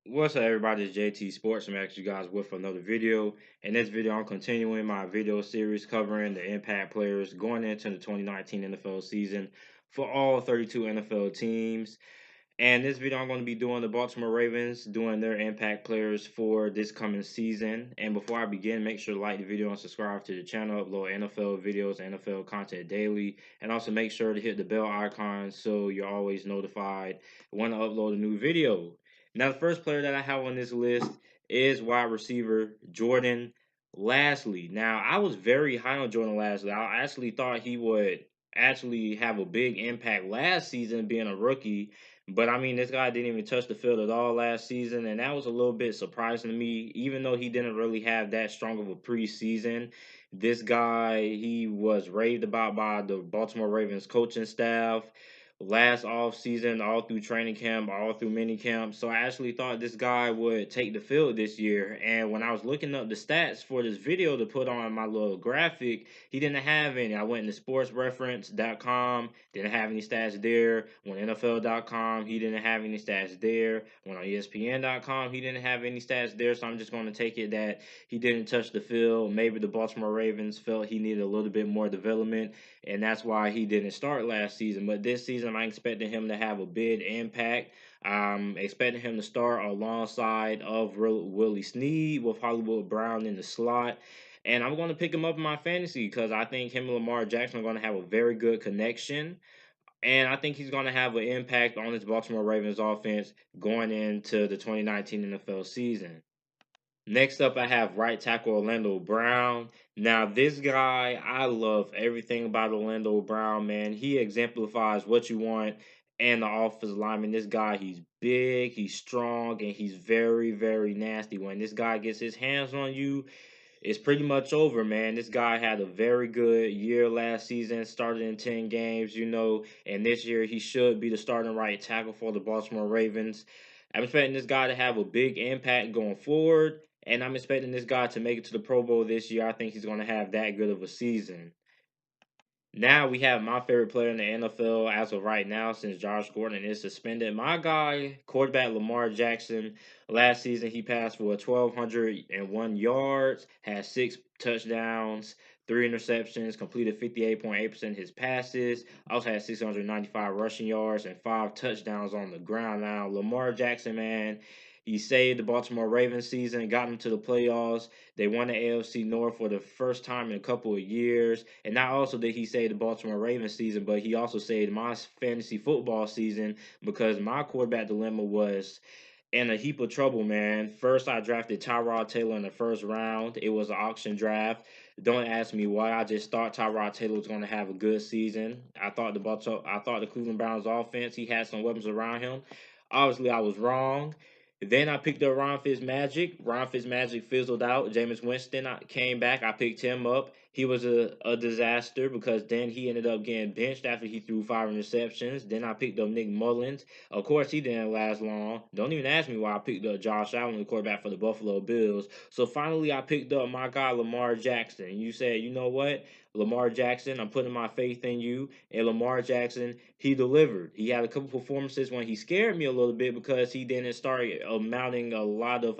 What's up, everybody? It's JT Sports. I'm actually guys with another video. In this video, I'm continuing my video series covering the impact players going into the 2019 NFL season for all 32 NFL teams. And this video, I'm going to be doing the Baltimore Ravens, doing their impact players for this coming season. And before I begin, make sure to like the video and subscribe to the channel. Upload NFL videos, NFL content daily. And also make sure to hit the bell icon so you're always notified when I upload a new video. Now, the first player that I have on this list is wide receiver Jordan Lasley. Now, I was very high on Jordan Lasley. I actually thought he would actually have a big impact last season being a rookie, but I mean, this guy didn't even touch the field at all last season, and that was a little bit surprising to me. Even though he didn't really have that strong of a preseason, this guy, he was raved about by the Baltimore Ravens coaching staff last off season, all through training camp, all through mini camp. So I actually thought this guy would take the field this year. And when I was looking up the stats for this video to put on my little graphic, he didn't have any. I went to sportsreference.com, didn't have any stats there. Went NFL.com, he didn't have any stats there. Went on ESPN.com, he didn't have any stats there. So I'm just going to take it that he didn't touch the field. Maybe the Baltimore Ravens felt he needed a little bit more development, and that's why he didn't start last season. But this season, I expected him to have a big impact. I'm expecting him to start alongside of Willie Snead with Hollywood Brown in the slot. And I'm going to pick him up in my fantasy because I think him and Lamar Jackson are going to have a very good connection. And I think he's going to have an impact on this Baltimore Ravens offense going into the 2019 NFL season. Next up, I have right tackle Orlando Brown. Now, this guy, I love everything about Orlando Brown, man. He exemplifies what you want and the offensive lineman. This guy, he's big, he's strong, and he's very, very nasty. When this guy gets his hands on you, it's pretty much over, man. This guy had a very good year last season, started in 10 games, and this year he should be the starting right tackle for the Baltimore Ravens. I'm expecting this guy to have a big impact going forward, and I'm expecting this guy to make it to the Pro Bowl this year. I think he's going to have that good of a season. Now we have my favorite player in the NFL as of right now, since Josh Gordon is suspended. My guy, quarterback Lamar Jackson. Last season he passed for 1,201 yards, had 6 touchdowns, 3 interceptions, completed 58.8% of his passes. Also had 695 rushing yards and 5 touchdowns on the ground. Now Lamar Jackson, man, he saved the Baltimore Ravens season, got them to the playoffs. They won the AFC North for the first time in a couple of years. And not also did he save the Baltimore Ravens season, but he also saved my fantasy football season because my quarterback dilemma was in a heap of trouble, man. First, I drafted Tyrod Taylor in the first round. It was an auction draft. Don't ask me why. I just thought Tyrod Taylor was going to have a good season. I thought the Cleveland Browns offense, he had some weapons around him. Obviously, I was wrong. Then I picked up Ron Fitzmagic. Ron Fitzmagic fizzled out. Jameis Winston came back. I picked him up. He was a disaster because then he ended up getting benched after he threw 5 interceptions. Then I picked up Nick Mullins. Of course, he didn't last long. Don't even ask me why I picked up Josh Allen, the quarterback for the Buffalo Bills. So finally, I picked up my guy, Lamar Jackson. You said, you know what? Lamar Jackson, I'm putting my faith in you. And Lamar Jackson, he delivered. He had a couple performances when he scared me a little bit because he didn't start amounting a lot of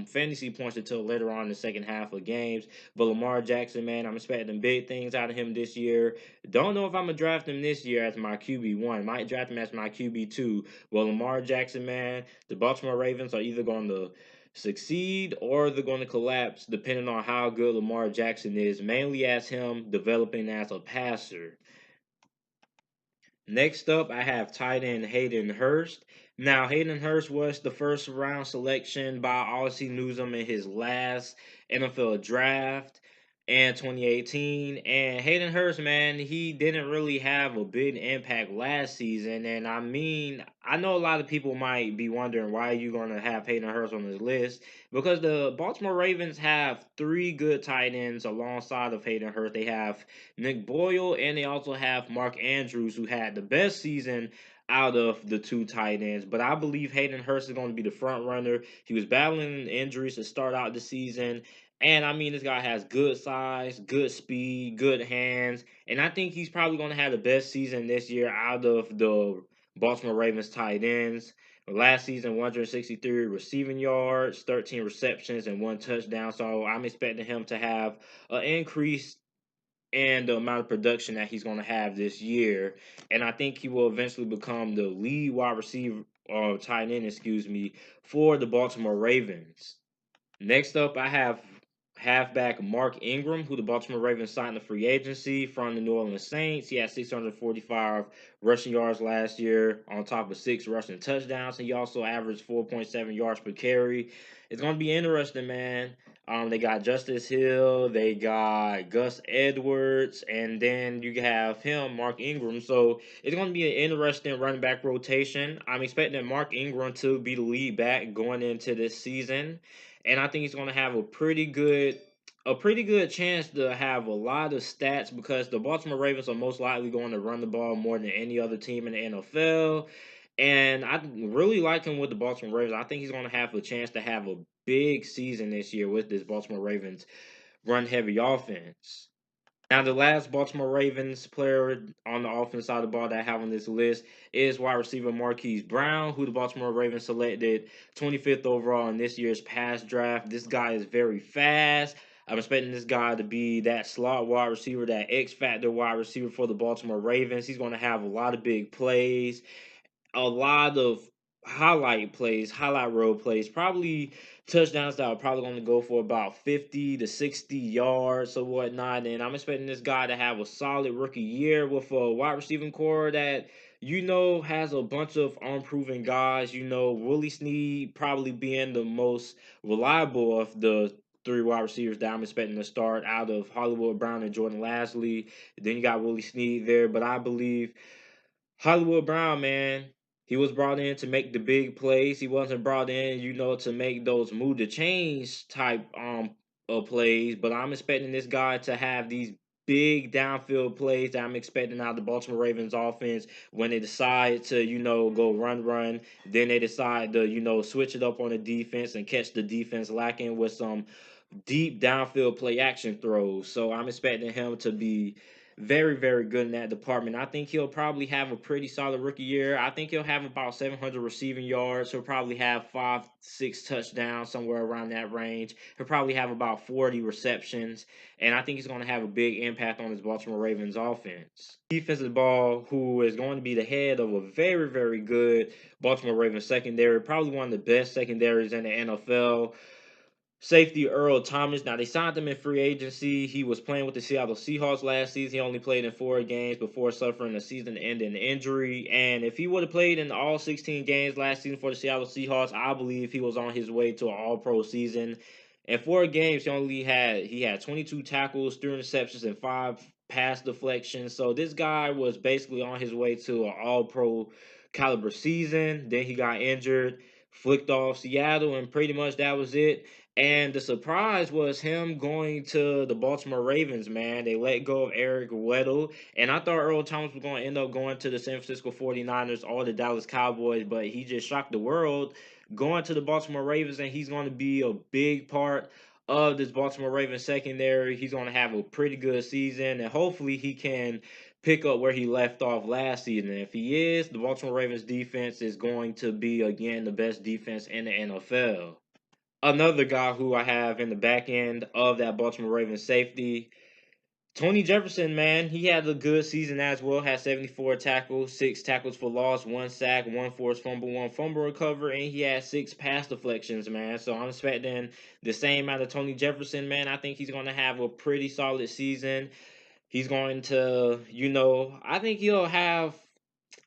fantasy points until later on in the second half of games. But Lamar Jackson, man, I'm expecting big things out of him this year. Don't know if I'm gonna draft him this year as my QB1. Might draft him as my QB2. Well, Lamar Jackson, man, the Baltimore Ravens are either going to succeed or they're going to collapse depending on how good Lamar Jackson is, mainly as him developing as a passer. Next up, I have tight end Hayden Hurst. Now, Hayden Hurst was the first round selection by Odyssey Newsome in his last NFL draft in 2018. And Hayden Hurst, man, he didn't really have a big impact last season. And I mean, I know a lot of people might be wondering why you going to have Hayden Hurst on this list because the Baltimore Ravens have 3 good tight ends alongside of Hayden Hurst. They have Nick Boyle, and they also have Mark Andrews, who had the best season out of the 2 tight ends. But I believe Hayden Hurst is going to be the front runner. He was battling injuries to start out the season. And I mean, this guy has good size, good speed, good hands. And I think he's probably going to have the best season this year out of the Baltimore Ravens tight ends. Last season, 163 receiving yards, 13 receptions, and 1 touchdown. So I'm expecting him to have an increase in the amount of production that he's going to have this year. And I think he will eventually become the lead wide receiver or tight end, excuse me, for the Baltimore Ravens. Next up, I have halfback Mark Ingram, who the Baltimore Ravens signed the free agency from the New Orleans Saints. He had 645 rushing yards last year, on top of 6 rushing touchdowns. He also averaged 4.7 yards per carry. It's going to be interesting, man. They got Justice Hill, they got Gus Edwards, and then you have him, Mark Ingram. So it's going to be an interesting running back rotation. I'm expecting Mark Ingram to be the lead back going into this season, and I think he's going to have a pretty good chance to have a lot of stats because the Baltimore Ravens are most likely going to run the ball more than any other team in the NFL. And I really like him with the Baltimore Ravens. I think he's going to have a chance to have a big season this year with this Baltimore Ravens run heavy offense. Now, the last Baltimore Ravens player on the offense side of the ball that I have on this list is wide receiver Marquise Brown, who the Baltimore Ravens selected 25th overall in this year's past draft. This guy is very fast. I'm expecting this guy to be that slot wide receiver, that X factor wide receiver for the Baltimore Ravens. He's going to have a lot of big plays, a lot of highlight reel plays, probably touchdowns that are probably going to go for about 50 to 60 yards or whatnot. And I'm expecting this guy to have a solid rookie year with a wide receiving core that has a bunch of unproven guys. Willie Snead probably being the most reliable of the three wide receivers that I'm expecting to start out of Hollywood Brown and Jordan Lasley. Then you got Willie Snead there, but I believe Hollywood Brown, man, he was brought in to make the big plays. He wasn't brought in, to make those move the change type of plays. But I'm expecting this guy to have these big downfield plays that I'm expecting out of the Baltimore Ravens offense when they decide to, go run. Then they decide to, switch it up on the defense and catch the defense lacking with some deep downfield play action throws. So I'm expecting him to be very, very good in that department. I think he'll probably have a pretty solid rookie year. I think he'll have about 700 receiving yards. He'll probably have 5, 6 touchdowns, somewhere around that range. He'll probably have about 40 receptions. And I think he's going to have a big impact on his Baltimore Ravens offense. Defensive ball, who is going to be the head of a very, very good Baltimore Ravens secondary, probably one of the best secondaries in the NFL. Safety Earl Thomas. Now they signed him in free agency. He was playing with the Seattle Seahawks last season. He only played in 4 games before suffering a season-ending injury. And if he would have played in all 16 games last season for the Seattle Seahawks, I believe he was on his way to an All-Pro season. In 4 games, he had 22 tackles, 3 interceptions, and 5 pass deflections. So this guy was basically on his way to an All-Pro caliber season. Then he got injured, flicked off Seattle, and pretty much that was it. And the surprise was him going to the Baltimore Ravens, man. They let go of Eric Weddle. And I thought Earl Thomas was going to end up going to the San Francisco 49ers or the Dallas Cowboys, but he just shocked the world going to the Baltimore Ravens, and he's going to be a big part of this Baltimore Ravens secondary. He's going to have a pretty good season, and hopefully he can pick up where he left off last season. And if he is, the Baltimore Ravens defense is going to be, again, the best defense in the NFL. Another guy who I have in the back end of that Baltimore Ravens safety, Tony Jefferson, man, he had a good season as well. Had 74 tackles, 6 tackles for loss, 1 sack, 1 forced fumble, 1 fumble recover, and he had 6 pass deflections, man. So I'm expecting the same out of Tony Jefferson, man. I think he's going to have a pretty solid season. He's going to, I think he'll have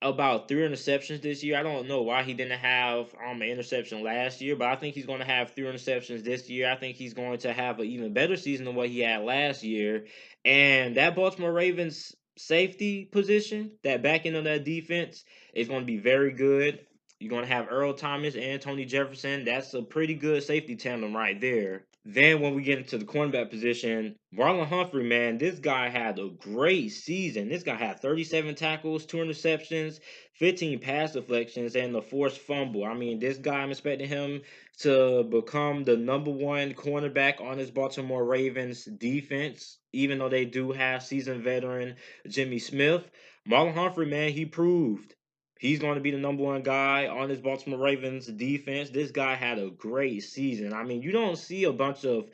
about 3 interceptions this year. I don't know why he didn't have an interception last year, but I think he's going to have 3 interceptions this year. I think he's going to have an even better season than what he had last year. And that Baltimore Ravens safety position, that back end of that defense, is going to be very good. You're going to have Earl Thomas and Tony Jefferson. That's a pretty good safety tandem right there. Then when we get into the cornerback position, Marlon Humphrey, man, this guy had a great season. This guy had 37 tackles, 2 interceptions, 15 pass deflections, and a forced fumble. I mean, this guy, I'm expecting him to become the #1 cornerback on this Baltimore Ravens defense, even though they do have seasoned veteran Jimmy Smith. Marlon Humphrey, man, he proved He's going to be the number one guy on this Baltimore Ravens defense. This guy had a great season. I mean, you don't see a bunch of,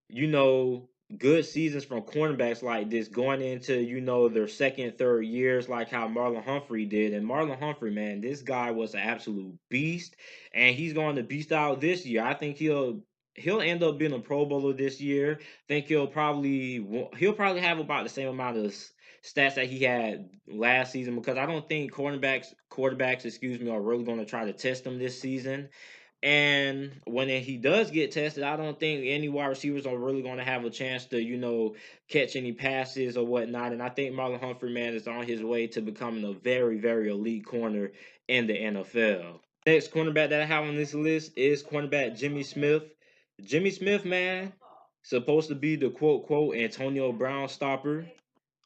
you know, good seasons from cornerbacks like this going into, their second, third years, like how Marlon Humphrey did. And Marlon Humphrey, man, this guy was an absolute beast, and he's going to beast out this year. I think he'll end up being a Pro Bowler this year. Think he'll probably have about the same amount of stats that he had last season, because I don't think quarterbacks, excuse me, are really going to try to test him this season. And when he does get tested, I don't think any wide receivers are really going to have a chance to, catch any passes or whatnot. And I think Marlon Humphrey, man, is on his way to becoming a very, very elite corner in the NFL. Next cornerback that I have on this list is cornerback Jimmy Smith. Jimmy Smith, man, supposed to be the quote, quote, Antonio Brown stopper.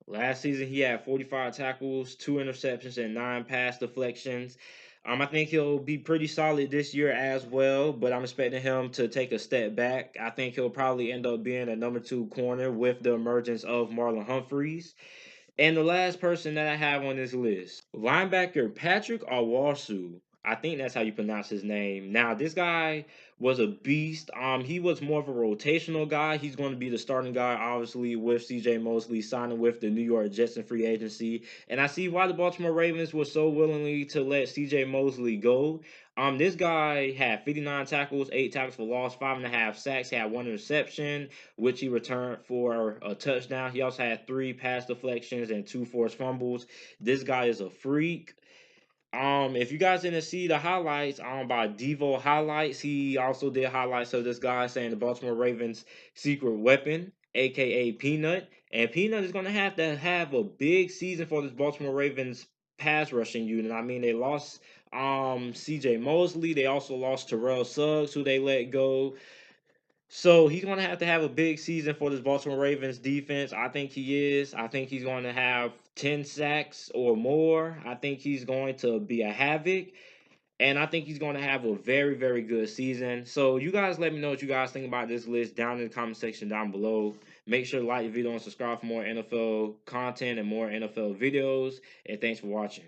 Last season, he had 45 tackles, 2 interceptions, and 9 pass deflections. I think he'll be pretty solid this year as well, but I'm expecting him to take a step back. I think he'll probably end up being a number 2 corner with the emergence of Marlon Humphreys. And the last person that I have on this list, linebacker Patrick Awasu. I think that's how you pronounce his name. Now, this guy was a beast. He was more of a rotational guy. He's going to be the starting guy, obviously, with CJ Mosley signing with the New York Jets in free agency. And I see why the Baltimore Ravens were so willingly to let CJ Mosley go. This guy had 59 tackles, 8 tackles for loss, 5.5 sacks. He had 1 interception, which he returned for a touchdown. He also had 3 pass deflections and 2 forced fumbles. This guy is a freak. If you guys didn't see the highlights by Devo Highlights, he also did highlights of this guy saying the Baltimore Ravens secret weapon, aka Peanut. And Peanut is gonna have a big season for this Baltimore Ravens pass rushing unit. I mean, they lost CJ Mosley, they also lost Terrell Suggs, who they let go. So he's going to have a big season for this Baltimore Ravens defense. I think he is. I think he's going to have 10 sacks or more. I think he's going to be a havoc. And I think he's going to have a very, very good season. So you guys let me know what you guys think about this list down in the comment section down below. Make sure to like the video and subscribe for more NFL content and more NFL videos. And thanks for watching.